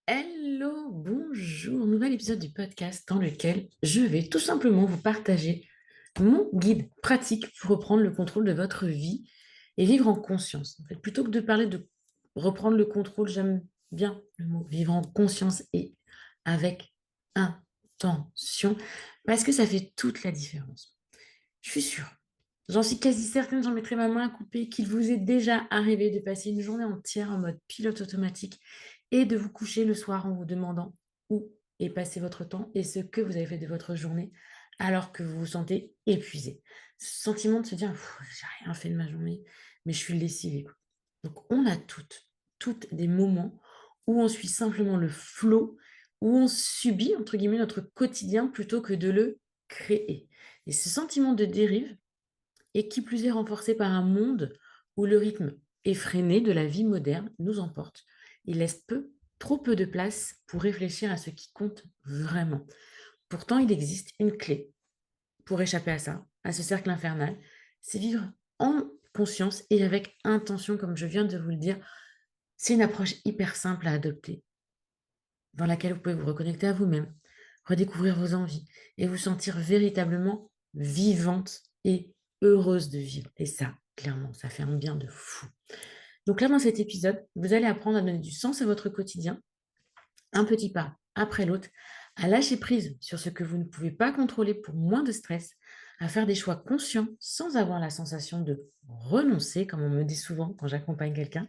Hello, bonjour, nouvel épisode du podcast dans lequel je vais tout simplement vous partager mon guide pratique pour reprendre le contrôle de votre vie et vivre en conscience. En fait, plutôt que de parler de reprendre le contrôle, j'aime bien le mot vivre en conscience et avec intention parce que ça fait toute la différence. Je suis sûre, j'en suis quasi certaine, j'en mettrai ma main à couper, qu'il vous est déjà arrivé de passer une journée entière en mode pilote automatique et de vous coucher le soir en vous demandant où est passé votre temps et ce que vous avez fait de votre journée alors que vous vous sentez épuisé. Ce sentiment de se dire: J'ai rien fait de ma journée, mais je suis lessivée, quoi». Donc on a toutes des moments où on suit simplement le flow, où on subit entre guillemets «notre quotidien» plutôt que de le créer. Et ce sentiment de dérive et qui plus est renforcé par un monde où le rythme effréné de la vie moderne nous emporte. Il laisse trop peu de place pour réfléchir à ce qui compte vraiment. Pourtant, il existe une clé pour échapper à ça, à ce cercle infernal, c'est vivre en conscience et avec intention, comme je viens de vous le dire. C'est une approche hyper simple à adopter, dans laquelle vous pouvez vous reconnecter à vous-même, redécouvrir vos envies et vous sentir véritablement vivante et heureuse de vivre. Et ça, clairement, ça fait un bien de fou. Donc là, dans cet épisode, vous allez apprendre à donner du sens à votre quotidien, un petit pas après l'autre, à lâcher prise sur ce que vous ne pouvez pas contrôler pour moins de stress, à faire des choix conscients sans avoir la sensation de renoncer, comme on me dit souvent quand j'accompagne quelqu'un.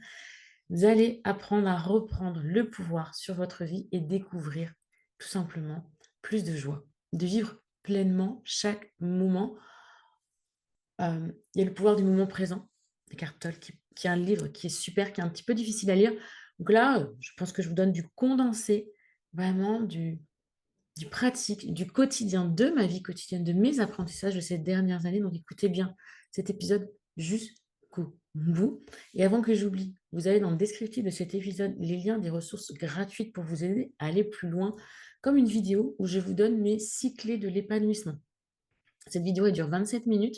Vous allez apprendre à reprendre le pouvoir sur votre vie et découvrir tout simplement plus de joie, de vivre pleinement chaque moment. Il y a le pouvoir du moment présent d'Eckhart Tolle qui est un livre qui est super, qui est un petit peu difficile à lire. Donc là, je pense que je vous donne du condensé, vraiment du pratique, du quotidien, de ma vie quotidienne, de mes apprentissages de ces dernières années. Donc écoutez bien cet épisode jusqu'au bout. Et avant que j'oublie, vous avez dans le descriptif de cet épisode les liens des ressources gratuites pour vous aider à aller plus loin, comme une vidéo où je vous donne mes 6 clés de l'épanouissement. Cette vidéo, elle dure 27 minutes.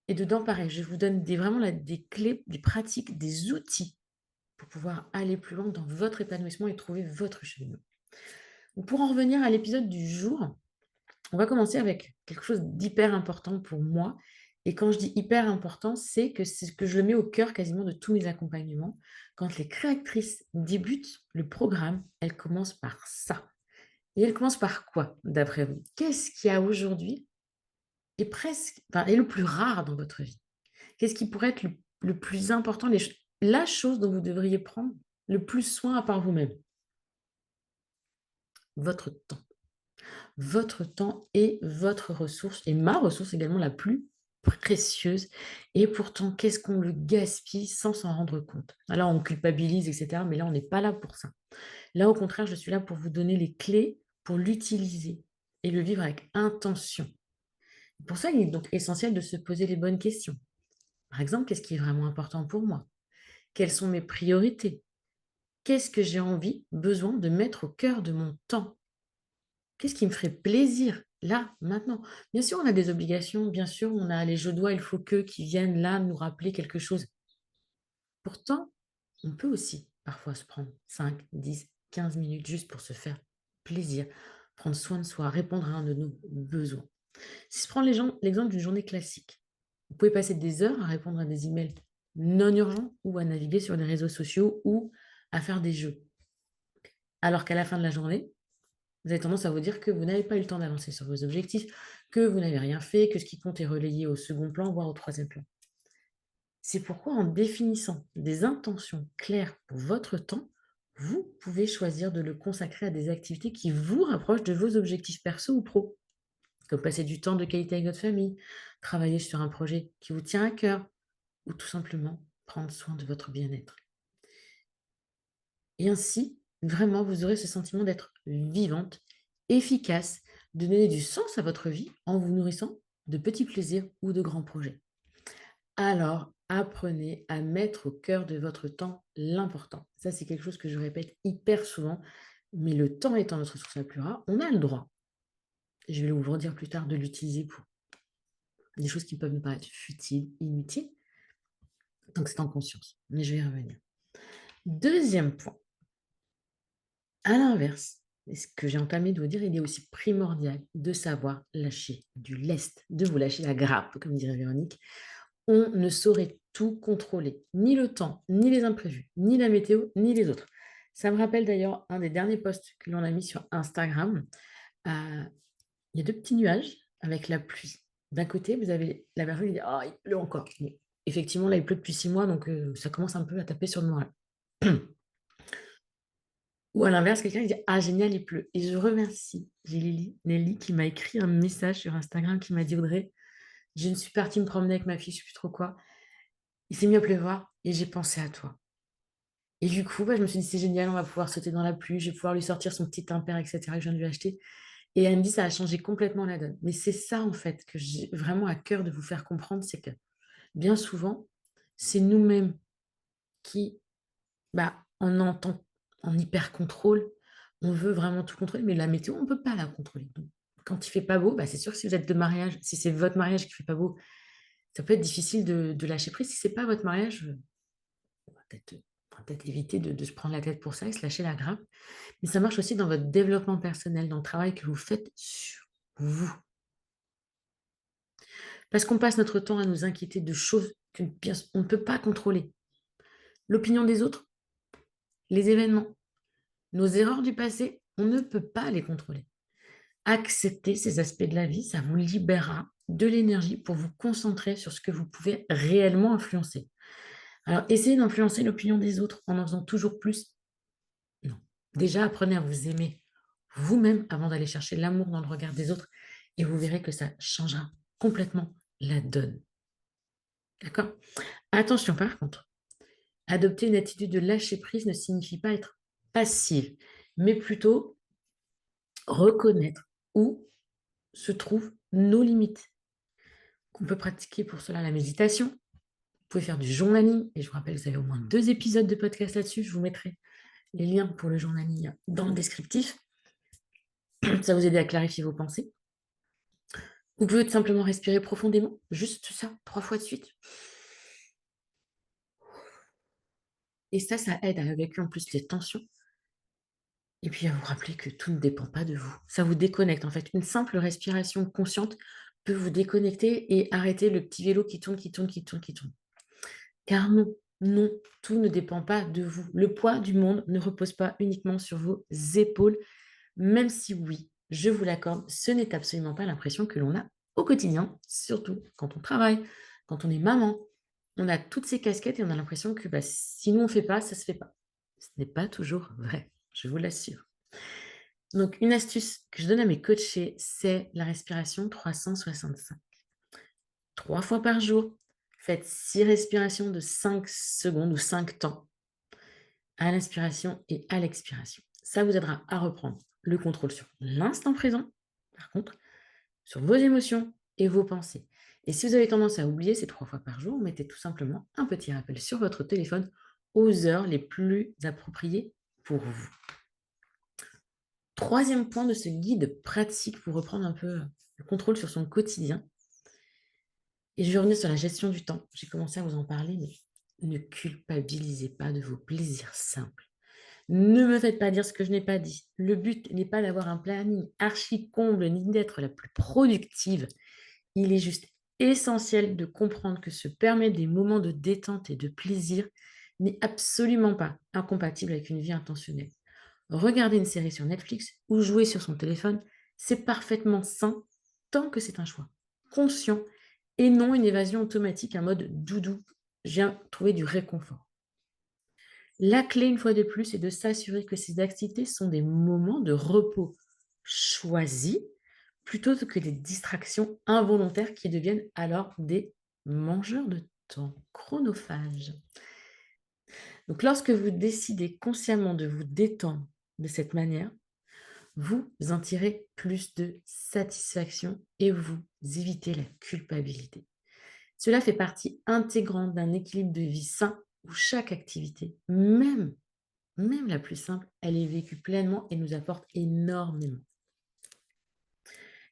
Et dedans, pareil, je vous donne vraiment des clés, des pratiques, des outils pour pouvoir aller plus loin dans votre épanouissement et trouver votre cheminement. Donc, pour en revenir à l'épisode du jour, on va commencer avec quelque chose d'hyper important pour moi. Et quand je dis hyper important, c'est ce que je le mets au cœur quasiment de tous mes accompagnements. Quand les créatrices débutent le programme, elles commencent par ça. Et elles commencent par quoi, d'après vous? Qu'est-ce qu'il y a aujourd'hui est presque, enfin, est le plus rare dans votre vie? Qu'est-ce qui pourrait être le plus important, la chose dont vous devriez prendre le plus soin à part vous-même? Votre temps. Votre temps est votre ressource et ma ressource également la plus précieuse. Et pourtant, qu'est-ce qu'on le gaspille sans s'en rendre compte? Là, on culpabilise, etc. Mais là, on n'est pas là pour ça. Là, au contraire, je suis là pour vous donner les clés pour l'utiliser et le vivre avec intention. Pour ça, il est donc essentiel de se poser les bonnes questions. Par exemple, qu'est-ce qui est vraiment important pour moi? Quelles sont mes priorités? Qu'est-ce que j'ai envie, besoin de mettre au cœur de mon temps? Qu'est-ce qui me ferait plaisir, là, maintenant? Bien sûr, on a des obligations, bien sûr, on a les «je dois, il faut que» qui viennent là nous rappeler quelque chose. Pourtant, on peut aussi parfois se prendre 5, 10, 15 minutes juste pour se faire plaisir, prendre soin de soi, répondre à un de nos besoins. Si je prends l'exemple d'une journée classique, vous pouvez passer des heures à répondre à des emails non urgents ou à naviguer sur les réseaux sociaux ou à faire des jeux. Alors qu'à la fin de la journée, vous avez tendance à vous dire que vous n'avez pas eu le temps d'avancer sur vos objectifs, que vous n'avez rien fait, que ce qui compte est relayé au second plan, voire au troisième plan. C'est pourquoi en définissant des intentions claires pour votre temps, vous pouvez choisir de le consacrer à des activités qui vous rapprochent de vos objectifs perso ou pro, comme passer du temps de qualité avec votre famille, travailler sur un projet qui vous tient à cœur, ou tout simplement prendre soin de votre bien-être. Et ainsi, vraiment, vous aurez ce sentiment d'être vivante, efficace, de donner du sens à votre vie en vous nourrissant de petits plaisirs ou de grands projets. Alors, apprenez à mettre au cœur de votre temps l'important. Ça, c'est quelque chose que je répète hyper souvent, mais le temps étant notre ressource la plus rare, on a le droit, je vais vous le redire plus tard, de l'utiliser pour des choses qui peuvent nous paraître futiles, inutiles, donc c'est en conscience. Mais je vais y revenir. Deuxième point. À l'inverse, et ce que j'ai entamé de vous dire, il est aussi primordial de savoir lâcher du lest, de vous lâcher la grappe, comme dirait Véronique. On ne saurait tout contrôler, ni le temps, ni les imprévus, ni la météo, ni les autres. Ça me rappelle d'ailleurs un des derniers posts que l'on a mis sur Instagram. Euh, il y a deux petits nuages avec la pluie. D'un côté, vous avez la personne qui dit: «Oh, il pleut encore». Mais effectivement, là, il pleut depuis 6 mois, donc ça commence un peu à taper sur le moral. Ou à l'inverse, quelqu'un qui dit: «Ah génial, il pleut». Et je remercie, j'ai Nelly qui m'a écrit un message sur Instagram qui m'a dit: «Audrey, je ne suis partie me promener avec ma fille, je sais plus trop quoi. Il s'est mis à pleuvoir et j'ai pensé à toi». Et du coup, bah, je me suis dit: «C'est génial, on va pouvoir sauter dans la pluie, je vais pouvoir lui sortir son petit impair et cetera que je viens de lui acheter». Et elle me dit: «Ça a changé complètement la donne». Mais c'est ça, en fait, que j'ai vraiment à cœur de vous faire comprendre, c'est que bien souvent, c'est nous-mêmes qui, bah, en hyper contrôle, on veut vraiment tout contrôler, mais la météo, on ne peut pas la contrôler. Donc, quand il fait pas beau, bah, c'est sûr que si vous êtes de mariage, si c'est votre mariage qui fait pas beau, ça peut être difficile de lâcher prise. Si c'est pas votre mariage, on va peut-être éviter de se prendre la tête pour ça et se lâcher la grappe. Mais ça marche aussi dans votre développement personnel, dans le travail que vous faites sur vous. Parce qu'on passe notre temps à nous inquiéter de choses on ne peut pas contrôler. L'opinion des autres, les événements, nos erreurs du passé, on ne peut pas les contrôler. Accepter ces aspects de la vie, ça vous libérera de l'énergie pour vous concentrer sur ce que vous pouvez réellement influencer. Alors, essayez d'influencer l'opinion des autres en faisant toujours plus. Non. Déjà, apprenez à vous aimer vous-même avant d'aller chercher l'amour dans le regard des autres et vous verrez que ça changera complètement la donne. D'accord? Attention par contre, adopter une attitude de lâcher prise ne signifie pas être passive, mais plutôt reconnaître où se trouvent nos limites. On peut pratiquer pour cela la méditation. Vous pouvez faire du journaling. Et je vous rappelle, vous avez au moins 2 épisodes de podcast là-dessus. Je vous mettrai les liens pour le journaling dans le descriptif. Ça va vous aider à clarifier vos pensées. Vous pouvez tout simplement respirer profondément, juste ça, 3 fois de suite. Et ça aide à évacuer en plus les tensions. Et puis à vous rappeler que tout ne dépend pas de vous. Ça vous déconnecte en fait. Une simple respiration consciente peut vous déconnecter et arrêter le petit vélo qui tourne, qui tourne, qui tourne, qui tourne. Car non, non, tout ne dépend pas de vous. Le poids du monde ne repose pas uniquement sur vos épaules, même si oui, je vous l'accorde, ce n'est absolument pas l'impression que l'on a au quotidien, surtout quand on travaille, quand on est maman. On a toutes ces casquettes et on a l'impression que bah, si nous on ne fait pas, ça ne se fait pas. Ce n'est pas toujours vrai, je vous l'assure. Donc, une astuce que je donne à mes coachés, c'est la respiration 365. 3 fois par jour, faites 6 respirations de 5 secondes ou 5 temps à l'inspiration et à l'expiration. Ça vous aidera à reprendre le contrôle sur l'instant présent, par contre, sur vos émotions et vos pensées. Et si vous avez tendance à oublier ces 3 fois par jour, mettez tout simplement un petit rappel sur votre téléphone aux heures les plus appropriées pour vous. Troisième point de ce guide pratique pour reprendre un peu le contrôle sur son quotidien. Et je vais revenir sur la gestion du temps. J'ai commencé à vous en parler, mais ne culpabilisez pas de vos plaisirs simples. Ne me faites pas dire ce que je n'ai pas dit. Le but n'est pas d'avoir un planning archi-comble ni d'être la plus productive. Il est juste essentiel de comprendre que se permettre des moments de détente et de plaisir n'est absolument pas incompatible avec une vie intentionnelle. Regarder une série sur Netflix ou jouer sur son téléphone, c'est parfaitement sain tant que c'est un choix conscient et non une évasion automatique, un mode doudou. J'ai trouvé du réconfort. La clé, une fois de plus, est de s'assurer que ces activités sont des moments de repos choisis plutôt que des distractions involontaires qui deviennent alors des mangeurs de temps chronophages. Donc, lorsque vous décidez consciemment de vous détendre de cette manière, vous en tirez plus de satisfaction et vous évitez la culpabilité. Cela fait partie intégrante d'un équilibre de vie sain où chaque activité, même la plus simple, elle est vécue pleinement et nous apporte énormément.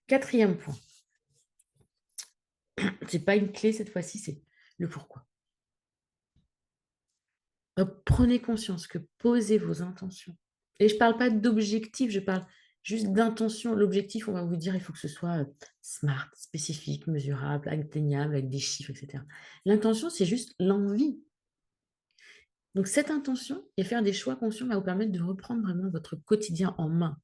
Quatrième point, c'est pas une clé cette fois-ci, c'est le pourquoi. Donc, prenez conscience que poser vos intentions Et je ne parle pas d'objectif, je parle juste d'intention. L'objectif, on va vous dire, il faut que ce soit smart, spécifique, mesurable, atteignable, avec des chiffres, etc. L'intention, c'est juste l'envie. Donc, cette intention et faire des choix conscients va vous permettre de reprendre vraiment votre quotidien en main.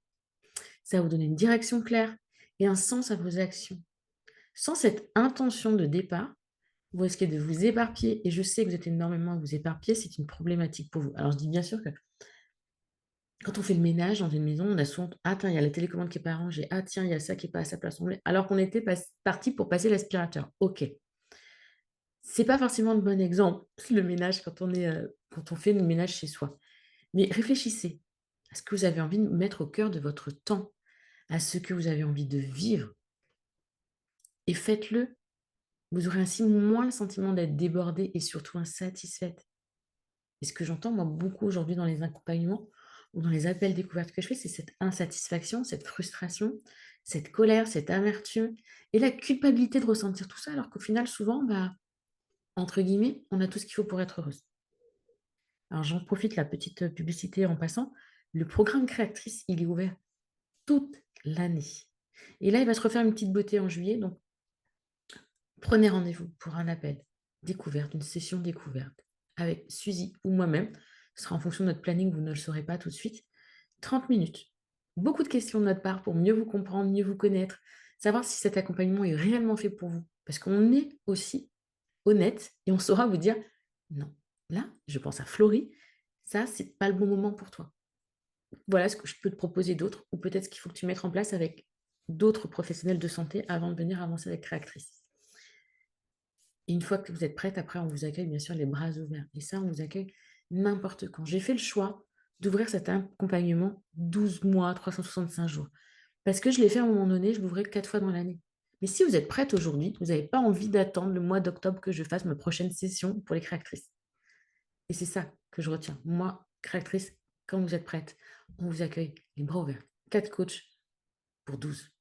Ça va vous donner une direction claire et un sens à vos actions. Sans cette intention de départ, vous risquez de vous éparpiller. Et je sais que vous êtes énormément à vous éparpiller, c'est une problématique pour vous. Alors, je dis bien sûr que quand on fait le ménage dans une maison, on a souvent: «Ah tiens, il y a la télécommande qui est pas rangée. Ah tiens, il y a ça qui est pas à sa place». Alors qu'on était parti pour passer l'aspirateur. OK. C'est pas forcément le bon exemple, le ménage quand on fait le ménage chez soi. Mais réfléchissez à ce que vous avez envie de mettre au cœur de votre temps, à ce que vous avez envie de vivre et faites-le. Vous aurez ainsi moins le sentiment d'être débordé et surtout insatisfaite. Et ce que j'entends moi beaucoup aujourd'hui dans les accompagnements ou dans les appels découvertes que je fais, c'est cette insatisfaction, cette frustration, cette colère, cette amertume et la culpabilité de ressentir tout ça alors qu'au final souvent, entre guillemets, on a tout ce qu'il faut pour être heureuse. Alors j'en profite, la petite publicité en passant, le programme Créatrice, il est ouvert toute l'année. Et là, il va se refaire une petite beauté en juillet, donc prenez rendez-vous pour un appel découverte, une session découverte avec Suzy ou moi-même. Ce sera en fonction de notre planning, vous ne le saurez pas tout de suite. 30 minutes. Beaucoup de questions de notre part pour mieux vous comprendre, mieux vous connaître, savoir si cet accompagnement est réellement fait pour vous. Parce qu'on est aussi honnête et on saura vous dire non. Là, je pense à Florie, ça, c'est pas le bon moment pour toi. Voilà ce que je peux te proposer d'autre, ou peut-être ce qu'il faut que tu mettes en place avec d'autres professionnels de santé avant de venir avancer avec Créatrice. Et une fois que vous êtes prête, après, on vous accueille bien sûr les bras ouverts. Et ça, on vous accueille n'importe quand. J'ai fait le choix d'ouvrir cet accompagnement 12 mois, 365 jours. Parce que je l'ai fait à un moment donné, je l'ouvrais 4 fois dans l'année. Mais si vous êtes prête aujourd'hui, vous n'avez pas envie d'attendre le mois d'octobre que je fasse ma prochaine session pour les créatrices. Et c'est ça que je retiens. Moi, créatrice, quand vous êtes prête, on vous accueille les bras ouverts. 4 coachs pour 12.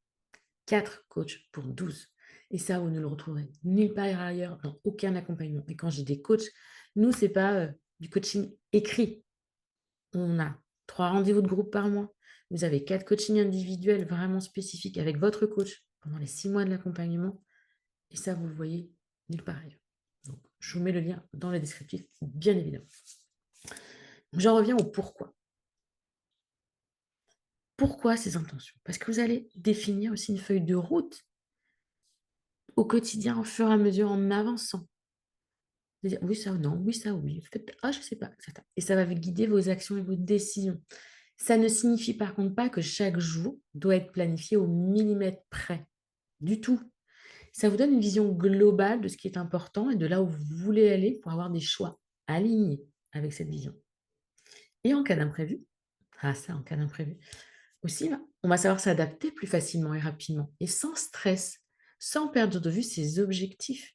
4 coachs pour 12. Et ça, vous ne le retrouverez nulle part ailleurs, dans aucun accompagnement. Et quand j'ai des coachs, nous, ce n'est pas du coaching écrit. On a 3 rendez-vous de groupe par mois. Vous avez 4 coachings individuels vraiment spécifiques avec votre coach pendant les 6 mois de l'accompagnement. Et ça, vous le voyez nulle part ailleurs. Donc, je vous mets le lien dans le descriptif, bien évidemment. J'en reviens au pourquoi. Pourquoi ces intentions? Parce que vous allez définir aussi une feuille de route au quotidien, au fur et à mesure, en avançant. De dire: «Oui, ça, non, oui, ça, oui, peut-être, ah, je sais pas», et cetera. Et ça va guider vos actions et vos décisions. Ça ne signifie par contre pas que chaque jour doit être planifié au millimètre près, du tout. Ça vous donne une vision globale de ce qui est important et de là où vous voulez aller pour avoir des choix alignés avec cette vision. Et en cas d'imprévu, en cas d'imprévu aussi, on va savoir s'adapter plus facilement et rapidement et sans stress, sans perdre de vue ses objectifs.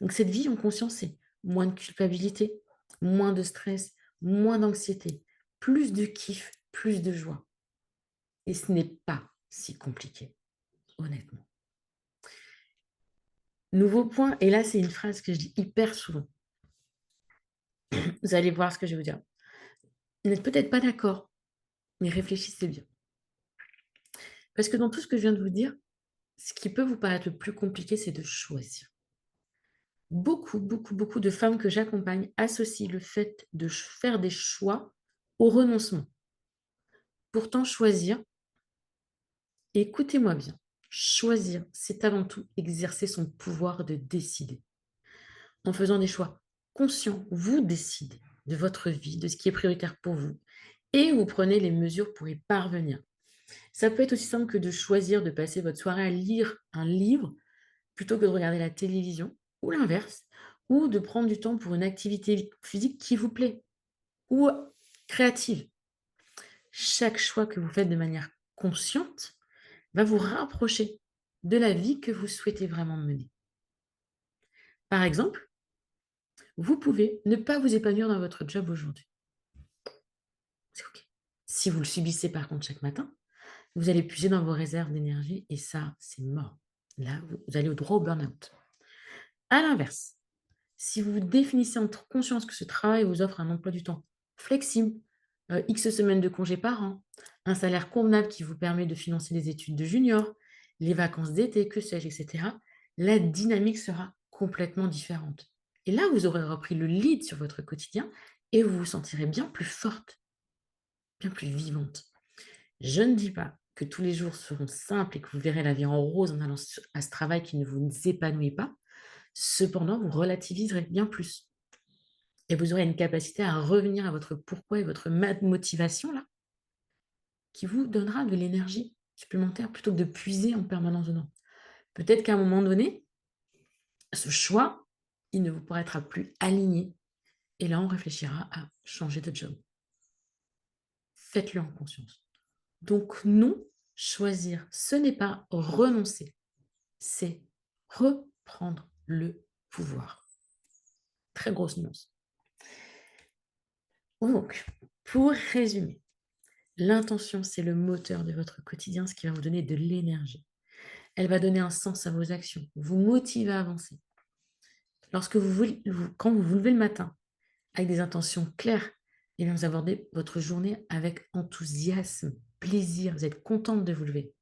Donc cette vie en conscience, c'est moins de culpabilité, moins de stress, moins d'anxiété, plus de kiff, plus de joie. Et ce n'est pas si compliqué, honnêtement. Nouveau point, et là c'est une phrase que je dis hyper souvent. Vous allez voir ce que je vais vous dire. Vous n'êtes peut-être pas d'accord, mais réfléchissez bien. Parce que dans tout ce que je viens de vous dire, ce qui peut vous paraître le plus compliqué, c'est de choisir. Beaucoup, beaucoup, beaucoup de femmes que j'accompagne associent le fait de faire des choix au renoncement. Pourtant, choisir, écoutez-moi bien, choisir, c'est avant tout exercer son pouvoir de décider. En faisant des choix conscients, vous décidez de votre vie, de ce qui est prioritaire pour vous, et vous prenez les mesures pour y parvenir. Ça peut être aussi simple que de choisir de passer votre soirée à lire un livre plutôt que de regarder la télévision, ou l'inverse, ou de prendre du temps pour une activité physique qui vous plaît, ou créative. Chaque choix que vous faites de manière consciente va vous rapprocher de la vie que vous souhaitez vraiment mener. Par exemple, vous pouvez ne pas vous épanouir dans votre job aujourd'hui. C'est OK. Si vous le subissez par contre chaque matin, vous allez puiser dans vos réserves d'énergie et ça, c'est mort. Là, vous allez au droit au burn-out. À l'inverse, si vous définissez en conscience que ce travail vous offre un emploi du temps flexible, X semaines de congés par an, un salaire convenable qui vous permet de financer les études de junior, les vacances d'été, que sais-je, et cetera, la dynamique sera complètement différente. Et là, vous aurez repris le lead sur votre quotidien et vous vous sentirez bien plus forte, bien plus vivante. Je ne dis pas que tous les jours seront simples et que vous verrez la vie en rose en allant à ce travail qui ne vous épanouit pas. Cependant, vous relativiserez bien plus et vous aurez une capacité à revenir à votre pourquoi et votre motivation là, qui vous donnera de l'énergie supplémentaire plutôt que de puiser en permanence dedans. Peut-être qu'à un moment donné, ce choix, il ne vous paraîtra plus aligné et là, on réfléchira à changer de job. Faites-le en conscience. Donc non, choisir, ce n'est pas renoncer, c'est reprendre le pouvoir. Très grosse nuance. Donc, pour résumer, l'intention, c'est le moteur de votre quotidien, ce qui va vous donner de l'énergie. Elle va donner un sens à vos actions, vous motiver à avancer. Quand vous vous levez le matin avec des intentions claires, et bien vous abordez votre journée avec enthousiasme, plaisir, vous êtes contente de vous lever.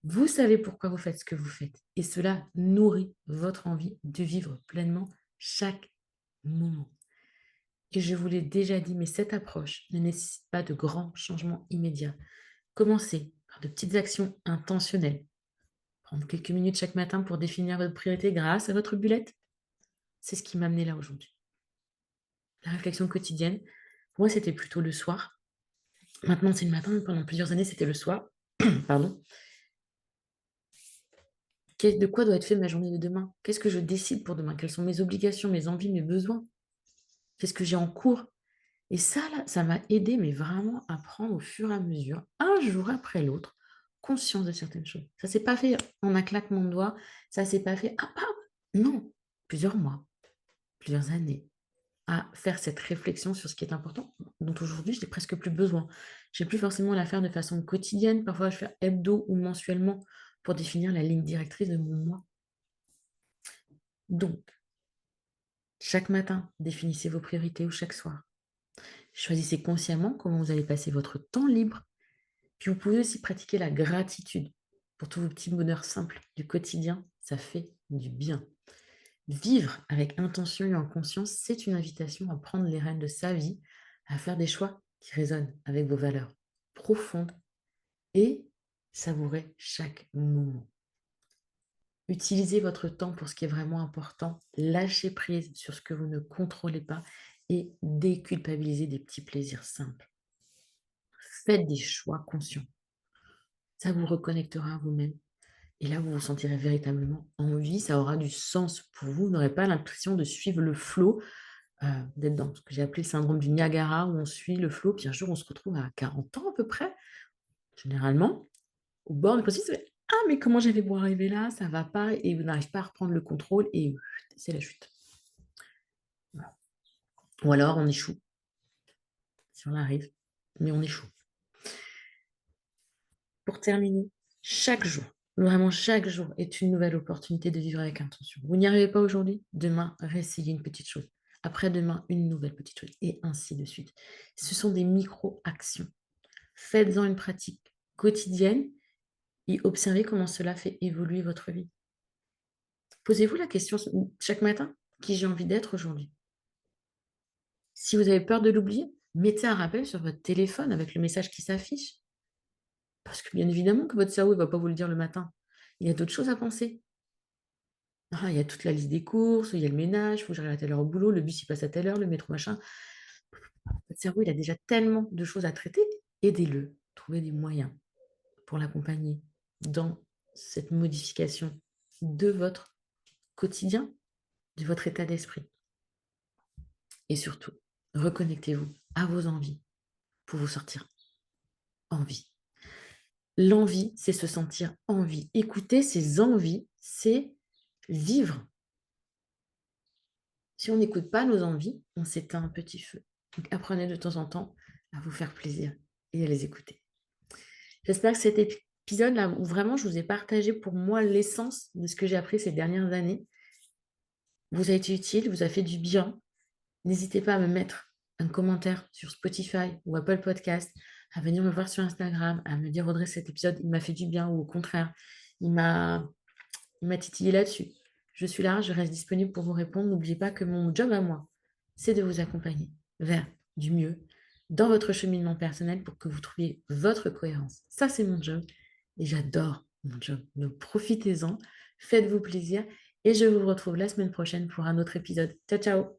Vous savez pourquoi vous faites ce que vous faites et cela nourrit votre envie de vivre pleinement chaque moment. Et je vous l'ai déjà dit, mais cette approche ne nécessite pas de grands changements immédiats. Commencez par de petites actions intentionnelles. Prendre quelques minutes chaque matin pour définir votre priorité grâce à votre bullet, c'est ce qui m'a amené là aujourd'hui. La réflexion quotidienne, pour moi, c'était plutôt le soir. Maintenant, c'est le matin, mais pendant plusieurs années, c'était le soir. Pardon. De quoi doit être fait ma journée de demain? Qu'est-ce que je décide pour demain? Quelles sont mes obligations, mes envies, mes besoins? Qu'est-ce que j'ai en cours? Et ça, là, ça m'a aidé, mais vraiment à prendre au fur et à mesure, un jour après l'autre, conscience de certaines choses. Ça s'est pas fait en un claquement de doigts, ça s'est pas fait, ah, ah, non, plusieurs mois, plusieurs années, à faire cette réflexion sur ce qui est important, dont aujourd'hui, je n'ai presque plus besoin. Je n'ai plus forcément à la faire de façon quotidienne, parfois je fais hebdo ou mensuellement pour définir la ligne directrice de mon mois. Donc, chaque matin, définissez vos priorités ou chaque soir. Choisissez consciemment comment vous allez passer votre temps libre. Puis vous pouvez aussi pratiquer la gratitude pour tous vos petits bonheurs simples du quotidien. Ça fait du bien. Vivre avec intention et en conscience, c'est une invitation à prendre les rênes de sa vie, à faire des choix qui résonnent avec vos valeurs profondes et savourer chaque moment. Utilisez votre temps pour ce qui est vraiment important, lâchez prise sur ce que vous ne contrôlez pas et déculpabilisez des petits plaisirs simples. Faites des choix conscients. Ça vous reconnectera à vous-même. Et là, vous vous sentirez véritablement en vie, ça aura du sens pour vous. Vous n'aurez pas l'impression de suivre le flot, d'être dans ce que j'ai appelé le syndrome du Niagara, où on suit le flot, puis un jour, on se retrouve à 40 ans à peu près, généralement, au bord du précipice. Ah, mais comment j'avais beau arriver là, ça va pas, et vous n'arrivez pas à reprendre le contrôle, et c'est la chute. Voilà. Ou alors, on échoue, si on arrive, mais on échoue. Pour terminer, chaque jour, vraiment chaque jour est une nouvelle opportunité de vivre avec intention. Vous n'y arrivez pas aujourd'hui, demain, réessayez une petite chose. Après-demain, une nouvelle petite chose, et ainsi de suite. Ce sont des micro-actions. Faites-en une pratique quotidienne et observez comment cela fait évoluer votre vie. Posez-vous la question chaque matin, qui j'ai envie d'être aujourd'hui? Si vous avez peur de l'oublier, mettez un rappel sur votre téléphone avec le message qui s'affiche. Parce que bien évidemment que votre cerveau ne va pas vous le dire le matin. Il y a d'autres choses à penser. Ah, il y a toute la liste des courses, il y a le ménage, il faut que j'arrive à telle heure au boulot, le bus il passe à telle heure, le métro machin. Votre cerveau, il a déjà tellement de choses à traiter. Aidez-le, trouvez des moyens pour l'accompagner dans cette modification de votre quotidien, de votre état d'esprit. Et surtout, reconnectez-vous à vos envies pour vous sortir en vie. L'envie, c'est se sentir en vie. Écouter ses envies, c'est vivre. Si on n'écoute pas nos envies, on s'éteint un petit feu. Donc apprenez de temps en temps à vous faire plaisir et à les écouter. J'espère que cet épisode-là, où vraiment je vous ai partagé pour moi l'essence de ce que j'ai appris ces dernières années, vous a été utile, vous a fait du bien. N'hésitez pas à me mettre un commentaire sur Spotify ou Apple Podcast, à venir me voir sur Instagram, à me dire: «Audrey, cet épisode, il m'a fait du bien» ou au contraire, il m'a il m'a titillé là-dessus. Je suis là, je reste disponible pour vous répondre. N'oubliez pas que mon job à moi, c'est de vous accompagner vers du mieux dans votre cheminement personnel pour que vous trouviez votre cohérence. Ça, c'est mon job et j'adore mon job. Donc profitez-en, faites-vous plaisir et je vous retrouve la semaine prochaine pour un autre épisode. Ciao, ciao!